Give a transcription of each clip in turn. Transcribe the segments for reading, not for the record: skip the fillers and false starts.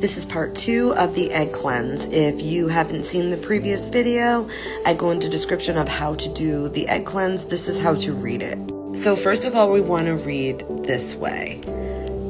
This is part 2 of the egg cleanse. If you haven't seen the previous video, I go into description of how to do the egg cleanse. This is how to read it. So first of all, we want to read this way.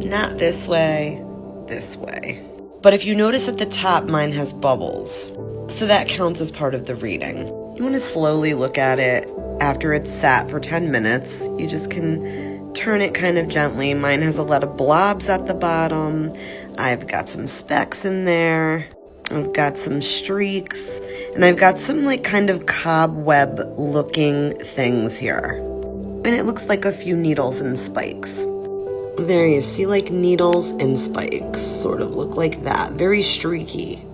Not this way, this way. But if you notice at the top, mine has bubbles. So that counts as part of the reading. You want to slowly look at it after it's sat for 10 minutes. You just can turn it kind of gently. Mine has a lot of blobs at the bottom. I've got some specks in there. I've got some streaks. And I've got some like kind of cobweb looking things here. And it looks like a few needles and spikes. There you see like needles and spikes. Sort of look like that. Very streaky.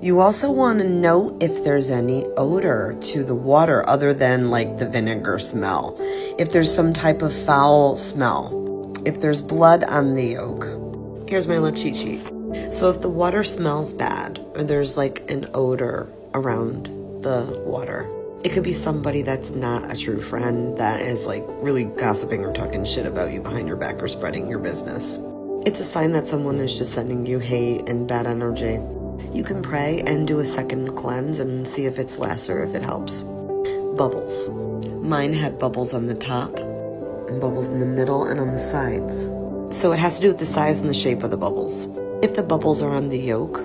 You also want to note if there's any odor to the water other than like the vinegar smell. If there's some type of foul smell. If there's blood on the yolk. Here's my little cheat sheet. So if the water smells bad or there's like an odor around the water, it could be somebody that's not a true friend that is like really gossiping or talking shit about you behind your back or spreading your business. It's a sign that someone is just sending you hate and bad energy. You can pray and do a second cleanse and see if it's less or if it helps. Bubbles. Mine had bubbles on the top and bubbles in the middle and on the sides. So it has to do with the size and the shape of the bubbles. If the bubbles are on the yolk,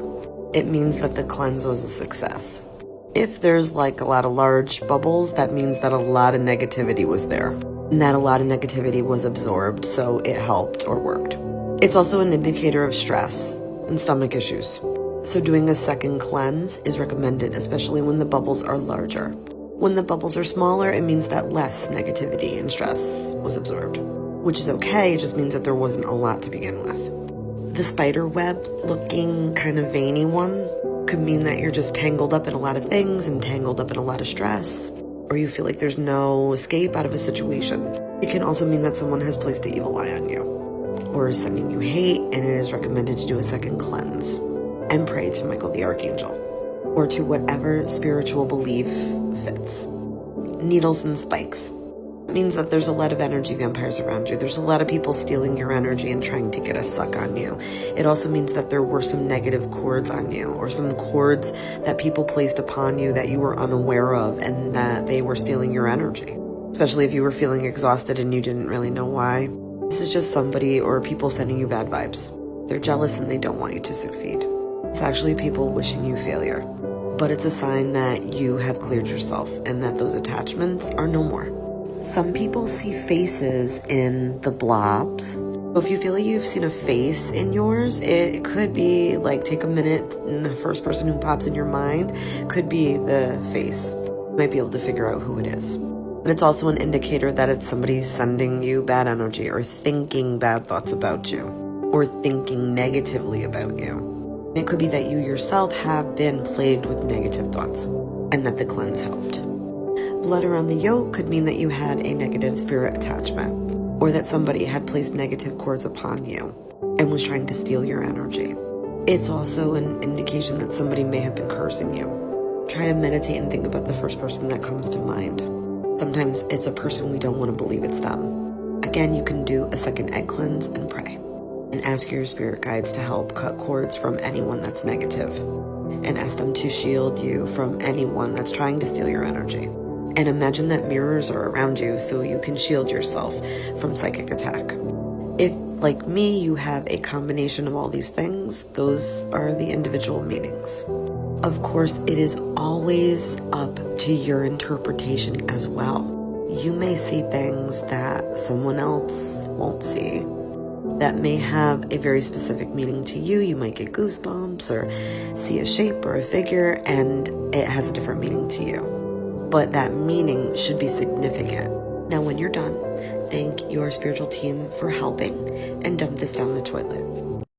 it means that the cleanse was a success. If there's like a lot of large bubbles, that means that a lot of negativity was there. And that a lot of negativity was absorbed, so it helped or worked. It's also an indicator of stress and stomach issues. So doing a second cleanse is recommended, especially when the bubbles are larger. When the bubbles are smaller, it means that less negativity and stress was absorbed. Which is okay, it just means that there wasn't a lot to begin with. The spider web looking kind of veiny one could mean that you're just tangled up in a lot of things and tangled up in a lot of stress, or you feel like there's no escape out of a situation. It can also mean that someone has placed an evil eye on you or is sending you hate, and it is recommended to do a second cleanse and pray to Michael the Archangel or to whatever spiritual belief fits. Needles and spikes. It means that there's a lot of energy vampires around you. There's a lot of people stealing your energy and trying to get a suck on you. It also means that there were some negative cords on you or some cords that people placed upon you that you were unaware of and that they were stealing your energy. Especially if you were feeling exhausted and you didn't really know why. This is just somebody or people sending you bad vibes. They're jealous and they don't want you to succeed. It's actually people wishing you failure. But it's a sign that you have cleared yourself and that those attachments are no more. Some people see faces in the blobs. So if you feel like you've seen a face in yours, it could be like take a minute and the first person who pops in your mind could be the face. You might be able to figure out who it is. And it's also an indicator that it's somebody sending you bad energy or thinking bad thoughts about you or thinking negatively about you. It could be that you yourself have been plagued with negative thoughts and that the cleanse helped. Blood around the yolk could mean that you had a negative spirit attachment or that somebody had placed negative cords upon you and was trying to steal your energy. It's also an indication that somebody may have been cursing you. Try to meditate and think about the first person that comes to mind. Sometimes it's a person we don't want to believe it's them. Again, you can do a second egg cleanse and pray and ask your spirit guides to help cut cords from anyone that's negative and ask them to shield you from anyone that's trying to steal your energy. And imagine that mirrors are around you so you can shield yourself from psychic attack. If, like me, you have a combination of all these things, those are the individual meanings. Of course, it is always up to your interpretation as well. You may see things that someone else won't see that may have a very specific meaning to you. You might get goosebumps or see a shape or a figure and it has a different meaning to you. But that meaning should be significant. Now, when you're done, thank your spiritual team for helping and dump this down the toilet.